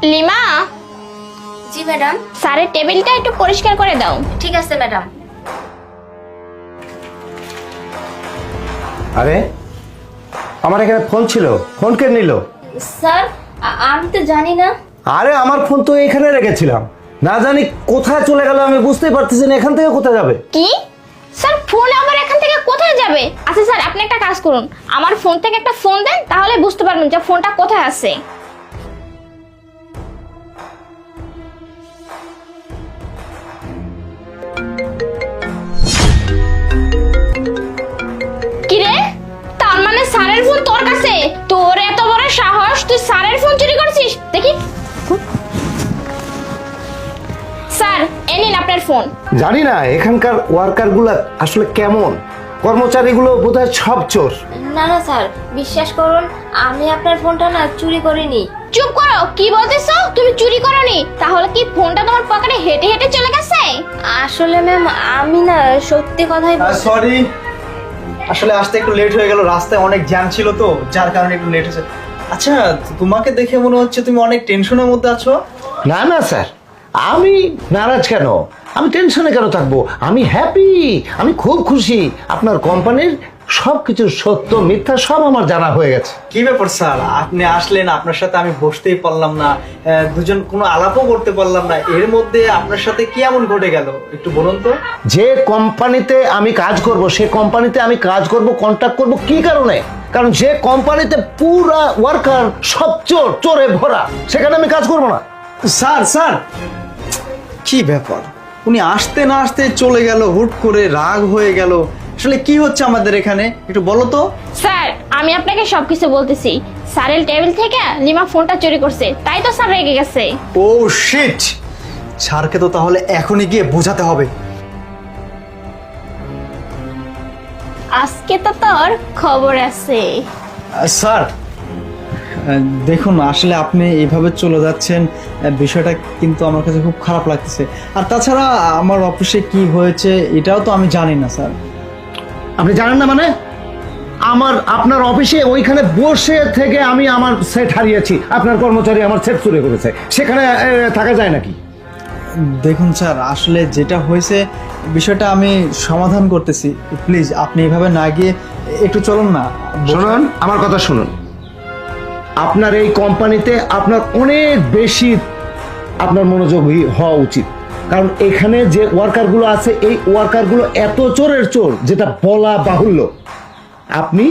Lima. জি madam. স্যারের টেবিলটা একটু পরিষ্কার করে দাও। ঠিক আছে ম্যাডাম। আরে আমার এখানে ফোন ছিল, ফোন কে নিল? স্যার আমি তো জানি না। আরে আমার ফোন তো এখানে রেখেছিলাম, না জানি কোথায় চলে গেল, আমি বুঝতেই পারতেছি না এখান থেকে কোথায় যাবে। কি স্যার, ফোন আবার এখান থেকে কোথায় যাবে? আচ্ছা স্যার, আপনি একটা কাজ করুন, আমার ফোন থেকে একটা ফোন দেন, তাহলে বুঝতে পারবেন যে ফোনটা কোথায় আছে। কিরে, তার মানে স্যারের ফোন তোর কাছে? তোর এত বড় সাহস, তুই স্যারের ফোন চুরি করছিস? দেখি স্যার, এই নিন আপনার ফোন। জানি না এখানকার ওয়ার্কার গুলা আসলে কেমন, কর্মচারীগুলো বোধহয় সব চোর। না না স্যার, বিশ্বাস করুন আমি আপনার ফোনটা না চুরি করিনি। চুপ করো, কি বলতেছো? তুমি চুরি করোনি? তাহলে কি ফোনটা তোমার পকেটে হেঁটে হেঁটে চলে গেছে? আসলে ম্যাম আমি না সত্যি কথাই সরি, আসলে আসতে একটু লেট হয়ে গেল, রাস্তায় অনেক জ্যাম ছিল তো, যার কারণে একটু লেট হয়েছে। আচ্ছা, তোমাকে দেখে মনে হচ্ছে তুমি অনেক টেনশনের মধ্যে আছো। না না স্যার, আমি নারাজ কেন, আমি টেনশনে কেন থাকবো? আমি হ্যাপি, আমি খুব খুশি। আপনার কোম্পানির সবকিছু সত্য মিথ্যা সব আমার জানা হয়ে গেছে। কি ব্যাপার স্যার, আপনি আসলেন, আপনার সাথে আমি বসতেই পারলাম না, দুজন কোনো আলাপও করতে পারলাম না, এর মধ্যে আপনার সাথে কি এমন ঘটে গেল একটু বলুন তো। যে কোম্পানিতে আমি কাজ করব, সে কোম্পানিতে আমি কাজ করব, কন্ট্যাক্ট করব কি কারণে? কারণ যে কোম্পানিতে পুরা ওয়ার্কার সব চোর, চোরে ভরা, সেখানে আমি কাজ করব না। স্যার স্যার, কি ব্যাপার, উনি আসতে না আসতে চলে গেল, হুট করে রাগ হয়ে গেল, আসলে কি হচ্ছে আমাদের এখানে একটু বলো তো। স্যার, আমি আপনাকে সবকিছু বলতেছি। স্যারের টেবিল থেকে লিমা ফোনটা চুরি করছে, তাই তো স্যার রেগে গেছে। ও শিট, স্যারকে তো তাহলে এখনই গিয়ে বোঝাতে হবে। আজকে তো তোর খবর আছে। স্যার দেখুন, আসলে আপনি এইভাবে চলে যাচ্ছেন, বিষয়টা কিন্তু আমার কাছে খুব খারাপ লাগতেছে। আর তাছাড়া আমার অফিসে কি হয়েছে এটাও তো আমি জানি না স্যার। আপনি জানেন না মানে? আপনার অফিসে ওইখানে বসে থেকে আমি আমার সেট হারিয়েছি, আপনার কর্মচারী আমার সেট চুরি করেছে, সেখানে থাকা যায় নাকি? দেখুন স্যার, আসলে যেটা হয়েছে বিষয়টা আমি সমাধান করতেছি, প্লিজ আপনি এভাবে না গিয়ে একটু চলুন না। শুনুন, আমার কথা শুনুন। আপনার এই কোম্পানিতে আপনার অনেক বেশি আপনার মনোযোগী হওয়া উচিত, কারণ এখানে যে ওয়ার্কারগুলো আছে এই ওয়ার্কারগুলো এত চোরের চোর যেটা বলা বাহুল্য। আপনি